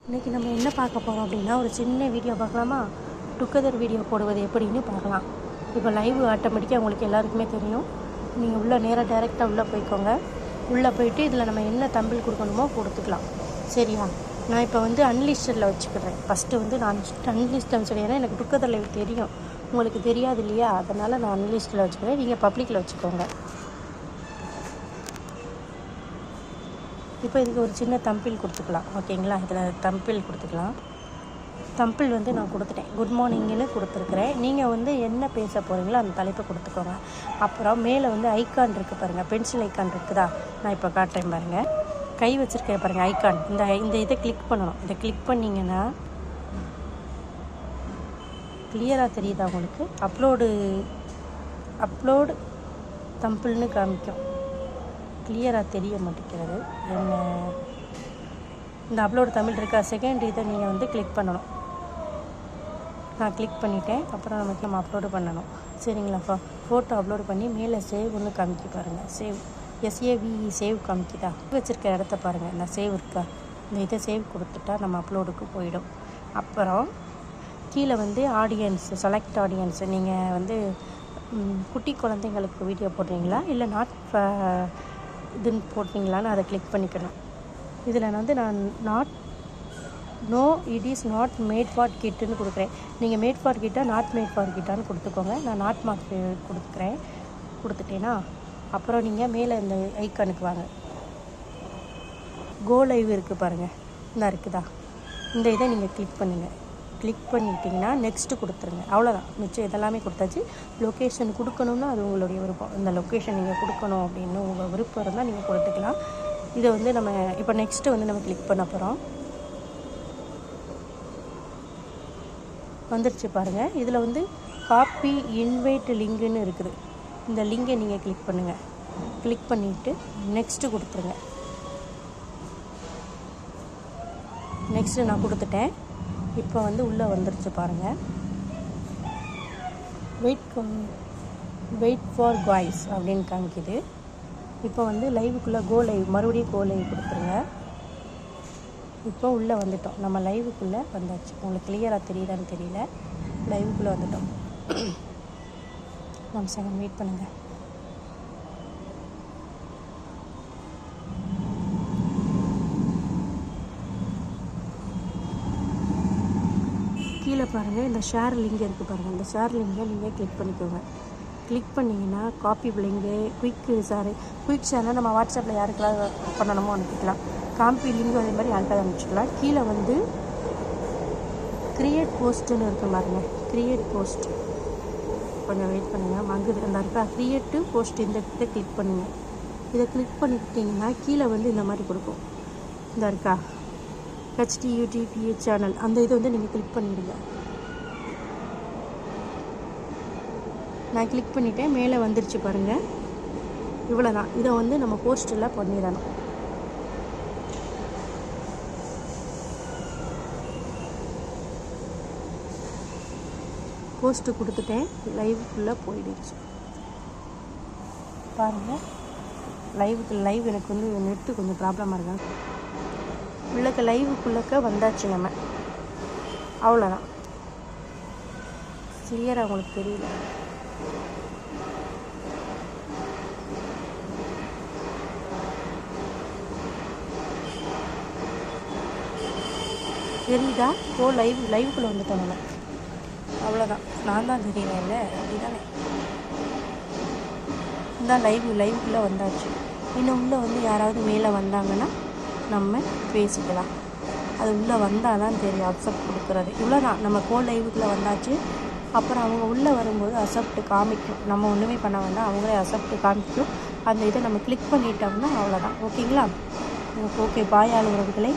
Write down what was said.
இன்றைக்கி நம்ம என்ன பார்க்க போகிறோம் அப்படின்னா, ஒரு சின்ன வீடியோ பார்க்கலாமா? டுகெதர் வீடியோ போடுவது எப்படின்னு பார்க்கலாம். இப்போ லைவ் ஆட்டோமேட்டிக்காக உங்களுக்கு எல்லாருக்குமே தெரியும். நீங்கள் உள்ளே நேராக டைரெக்டாக உள்ளே போய்க்கோங்க. உள்ளே போயிட்டு இதில் நம்ம என்ன தம்பிள் கொடுக்கணுமோ கொடுத்துக்கலாம். சரியா? நான் இப்போ வந்து அன்லிஸ்டடில் வச்சுக்கிறேன். ஃபஸ்ட்டு வந்து நான் அன்லிஸ்டில் வச்சுக்கிறேன். ஏன்னா எனக்கு டுகெதர் லைவ் தெரியும், உங்களுக்கு தெரியாது இல்லையா? அதனால் நான் அன்லிஸ்டில் வச்சுக்கிறேன். நீங்கள் பப்ளிக்கில் வச்சுக்கோங்க. இப்போ இதுக்கு ஒரு சின்ன தம்பிள் கொடுத்துக்கலாம். ஓகேங்களா? இதில் தம்பிள் கொடுத்துக்கலாம். தம்பிள் வந்து நான் கொடுத்துட்டேன். குட் மார்னிங்னு கொடுத்துருக்குறேன். நீங்கள் வந்து என்ன பேச போகிறீங்களோ அந்த தலைப்பை கொடுத்துக்கோங்க. அப்புறம் மேலே வந்து ஐக்கான் இருக்குது பாருங்கள், பென்சில் ஐக்கான் இருக்குதா? நான் இப்போ காட்டுறேன் பாருங்கள். கை வச்சுருக்கேன் பாருங்கள் ஐக்கான். இந்த இதை கிளிக் பண்ணணும். இதை கிளிக் பண்ணிங்கன்னா கிளியராக தெரியுதா உங்களுக்கு? அப்லோடு தம்பிள்னு காமிக்கும். கிளியராக தெரிய மாட்டேங்கிறது என்ன. இந்த அப்லோடு தமிழ் இருக்கா? செகண்ட் இதை நீங்கள் வந்து கிளிக் பண்ணணும். நான் கிளிக் பண்ணிட்டேன். அப்புறம் நம்ம அப்லோடு பண்ணணும். சரிங்களா? ஃபோட்டோ அப்லோடு பண்ணி மேலே சேவ் ஒன்று காமிக்க பாருங்கள். சேவ் காமிக்குதா? வச்சுருக்க இடத்த பாருங்கள். இந்த சேவ் இருக்கா? இந்த இதை சேவ் கொடுத்துட்டா நம்ம அப்லோடுக்கு போயிடும். அப்புறம் கீழே வந்து ஆடியன்ஸு, செலக்ட் ஆடியன்ஸு. நீங்கள் வந்து குட்டி குழந்தைங்களுக்கு வீடியோ போடுறீங்களா இல்லை இதுன்னு போட்டிங்களான்னு அதை கிளிக் பண்ணிக்கணும். இதில் நான் no it is not made for கிட்டுன்னு கொடுக்குறேன். நீங்கள் மேட் ஃபார் கிட்டா நாட் மேட் ஃபார் கிட்டான்னு கொடுத்துக்கோங்க. நான் நாட் மார்க் கொடுத்துக்கிறேன். கொடுத்துட்டேன்னா அப்புறம் நீங்கள் மேலே இந்த ஐக்கானுக்கு வாங்க. கோ லைவ் இருக்குது பாருங்கள். இந்த இருக்குதா? இந்த இதை நீங்கள் கிளிக் பண்ணுங்கள். கிளிக் பண்ணிட்டீங்கன்னா நெக்ஸ்ட்டு கொடுத்துருங்க. அவ்வளோதான். மிச்சம் இதெல்லாமே கொடுத்தாச்சு. லொக்கேஷன் கொடுக்கணுன்னா அது உங்களுடைய விருப்பம். இந்த லொக்கேஷன் நீங்கள் கொடுக்கணும் அப்படின்னு உங்கள் விருப்பம் இருந்தால் நீங்கள் கொடுத்துக்கலாம். இதை வந்து நம்ம இப்போ நெக்ஸ்ட்டு வந்து நம்ம கிளிக் பண்ண போகிறோம். வந்துடுச்சு பாருங்கள். இதில் வந்து காப்பி இன்வைட் லிங்குன்னு இருக்குது. இந்த லிங்கை நீங்கள் கிளிக் பண்ணுங்கள். கிளிக் பண்ணிவிட்டு நெக்ஸ்ட்டு கொடுத்துருங்க. நெக்ஸ்ட்டு நான் கொடுத்துட்டேன். இப்போ வந்து உள்ளே வந்துருச்சு பாருங்கள். வெயிட் ஃபார் காய்ஸ் அப்படின்னு காமிக்குது. இப்போ வந்து லைவுக்குள்ளே கோ லைவ், மறுபடியும் கோ லைவ் கொடுத்துருங்க. இப்போ உள்ளே வந்துட்டோம். நம்ம லைவுக்குள்ளே வந்தாச்சு. உங்களுக்கு கிளியராக தெரியுதான்னு தெரியல. லைவுக்குள்ளே வந்துட்டோம். 1 செகண்ட் வெயிட் பண்ணுங்கள். கீழே பாருங்கள், இந்த ஷேர் லிங்க் இருக்குது பாருங்கள். இந்த ஷேர் லிங்கை நீங்கள் கிளிக் பண்ணிக்கோங்க. கிளிக் பண்ணிங்கன்னா காப்பி லிங்கு, குயிக் ஷேர்னால் நம்ம வாட்ஸ்அப்பில் யாருக்கெல்லாம் பண்ணணுமோ அனுப்பிக்கலாம். காப்பி லிங்கு அதே மாதிரி யாருக்காவது அனுப்பிச்சிக்கலாம். கீழே வந்து க்ரியேட் போஸ்ட்டுன்னு இருக்குது பாருங்கள். க்ரியேட் போஸ்ட் கொஞ்சம் வெயிட் பண்ணுங்கள். வாங்குது அந்த இருக்கா க்ரியேட்டிவ் போஸ்ட். இந்த இதை கிளிக் பண்ணுங்கள். இதை கிளிக் பண்ணிக்கிட்டிங்கன்னா கீழே வந்து இந்த மாதிரி கொடுக்கும். இந்த இருக்கா HTUTPH சேனல். அந்த இதை வந்து நீங்கள் கிளிக் பண்ணிவிடுங்க. நான் கிளிக் பண்ணிவிட்டேன். மேலே வந்துருச்சு பாருங்கள். இவ்வளோ தான். இதை வந்து நம்ம போஸ்ட்டில் பண்ணிடணும். போஸ்ட்டு கொடுத்துட்டேன். லைவுக்குள்ளே போயிடுச்சு பாருங்கள். லைவ் எனக்கு வந்து நெட்டு கொஞ்சம் ப்ராப்ளமாக இருக்கா. லைவுக்குள்ளக்க வந்தாச்சு நம்ம. அவ்வளோதான். கிளியராக உங்களுக்கு தெரியல. தெரியுதா? லைவுக்குள்ளே வந்துட்டோம் நம்ம. அவ்வளோதான். நான் தான் தெரியல இல்லை அப்படி தானே. இந்த லைவுக்குள்ளே வந்தாச்சு. இன்னும் உள்ளே வந்து யாராவது மேலே வந்தாங்கன்னா நம்ம பேசிக்கலாம். அது உள்ளே வந்தால் தான் தெரியும் அக்செப்ட் கொடுக்குறது. இவ்வளோ தான். நம்ம லைவுக்குள்ளே வந்தாச்சு. அப்புறம் அவங்க உள்ளே வரும்போது அக்செப்ட் காமிக்கும். நம்ம ஒன்றுமே பண்ண வேண்டாம், அவங்களே அக்செப்ட் காமிக்கும். அந்த இதை நம்ம கிளிக் பண்ணிட்டோம்னா அவ்வளோதான். ஓகேங்களா? ஓகே. பாய் ஆளுறவர்களே.